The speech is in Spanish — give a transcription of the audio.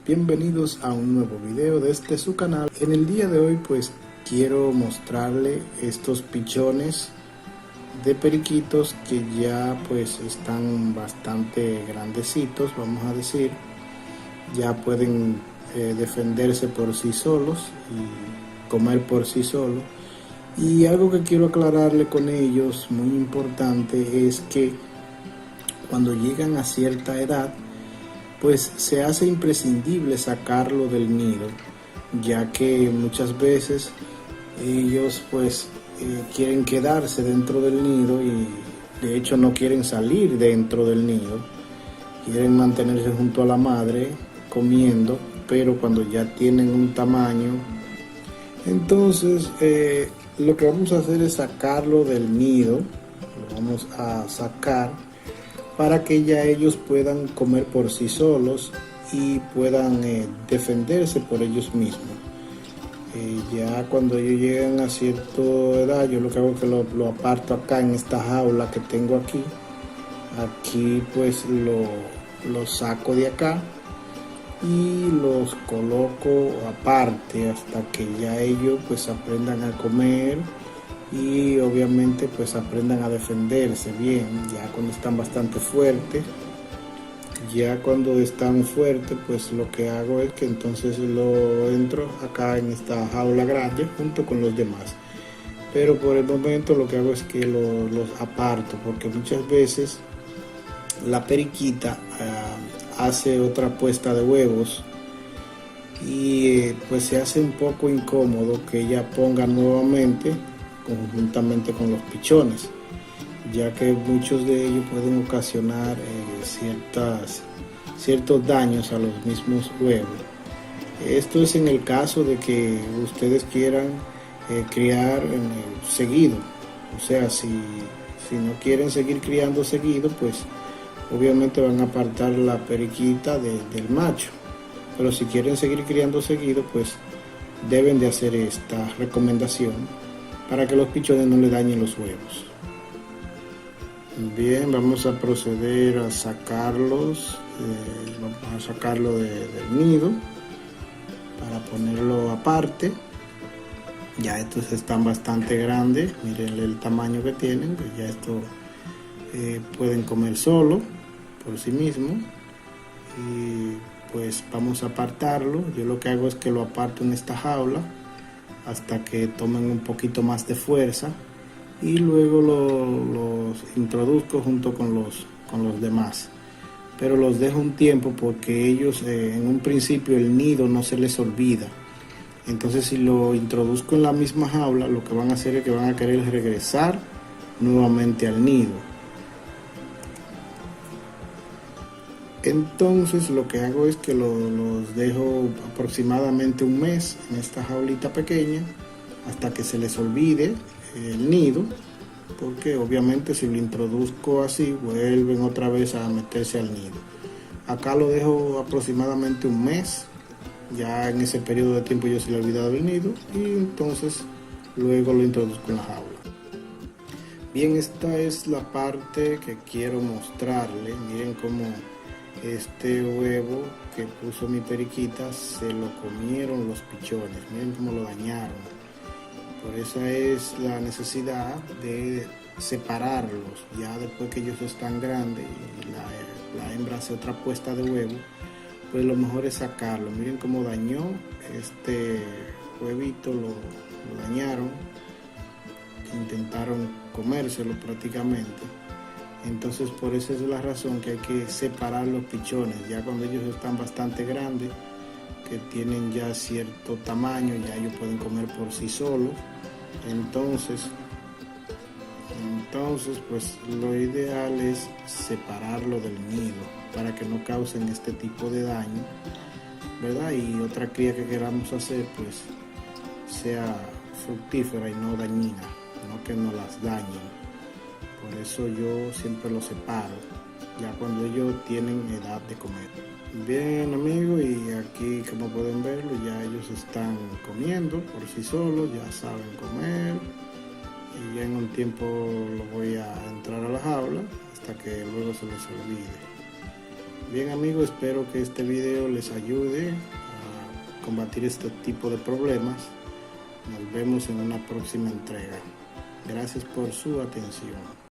bienvenidos a un nuevo video de su canal. En el día de hoy pues quiero mostrarle estos pichones de periquitos que ya pues están bastante grandecitos, vamos a decir. Ya pueden defenderse por sí solos y comer por sí solos. Y algo que quiero aclararle con ellos, muy importante, es que cuando llegan a cierta edad, pues se hace imprescindible sacarlo del nido, ya que muchas veces ellos pues quieren quedarse dentro del nido y de hecho no quieren salir dentro del nido, quieren mantenerse junto a la madre comiendo, pero cuando ya tienen un tamaño, entonces lo que vamos a hacer es sacarlo del nido, lo vamos a sacar para que ya ellos puedan comer por sí solos y puedan defenderse por ellos mismos. Ya cuando ellos llegan a cierta edad, yo lo que hago es que lo aparto acá en esta jaula que tengo aquí. Aquí pues lo saco de acá y los coloco aparte hasta que ya ellos pues aprendan a comer y obviamente pues aprendan a defenderse bien. Ya cuando están bastante fuertes, pues lo que hago es que entonces lo entro acá en esta jaula grande junto con los demás, pero por el momento lo que hago es que los aparto, porque muchas veces la periquita hace otra puesta de huevos y pues se hace un poco incómodo que ella ponga nuevamente conjuntamente con los pichones, ya que muchos de ellos pueden ocasionar ciertos daños a los mismos huevos. Esto es en el caso de que ustedes quieran criar seguido, o sea, si no quieren seguir criando seguido, pues obviamente van a apartar la periquita del macho, pero si quieren seguir criando seguido, pues deben de hacer esta recomendación para que los pichones no le dañen los huevos. Bien, vamos a proceder a sacarlos, vamos a sacarlo del nido para ponerlo aparte. Ya estos están bastante grandes, miren el tamaño que tienen, pues ya esto pueden comer solo por sí mismos. Y pues vamos a apartarlo. Yo lo que hago es que lo aparto en esta jaula hasta que tomen un poquito más de fuerza y luego los introduzco junto con los demás, pero los dejo un tiempo porque ellos en un principio el nido no se les olvida. Entonces si lo introduzco en la misma jaula, lo que van a hacer es que van a querer regresar nuevamente al nido. Entonces lo que hago es que los dejo aproximadamente un mes en esta jaulita pequeña hasta que se les olvide el nido, porque obviamente si lo introduzco así vuelven otra vez a meterse al nido. Acá lo dejo aproximadamente un mes, ya en ese periodo de tiempo yo se le he olvidado el nido y entonces luego lo introduzco en la jaula. Bien, esta es la parte que quiero mostrarle. Miren cómo este huevo que puso mi periquita se lo comieron los pichones, miren cómo lo dañaron. Por eso es la necesidad de separarlos ya después que ellos están grandes y la hembra hace otra puesta de huevo, pues lo mejor es sacarlo. Miren cómo dañó este huevito, lo dañaron, intentaron comérselo prácticamente. Entonces por eso es la razón que hay que separar los pichones ya cuando ellos están bastante grandes, que tienen ya cierto tamaño, ya ellos pueden comer por sí solos. Entonces pues lo ideal es separarlo del nido para que no causen este tipo de daño, ¿verdad? Y otra cría que queramos hacer pues sea fructífera y no dañina, no que no las dañen. Por eso yo siempre los separo ya cuando ellos tienen edad de comer. Bien amigos, y aquí como pueden verlo ya ellos están comiendo por sí solos, ya saben comer, y ya en un tiempo los voy a entrar a la jaula hasta que luego se les olvide. Bien amigos, espero que este video les ayude a combatir este tipo de problemas. Nos vemos en una próxima entrega. Gracias por su atención.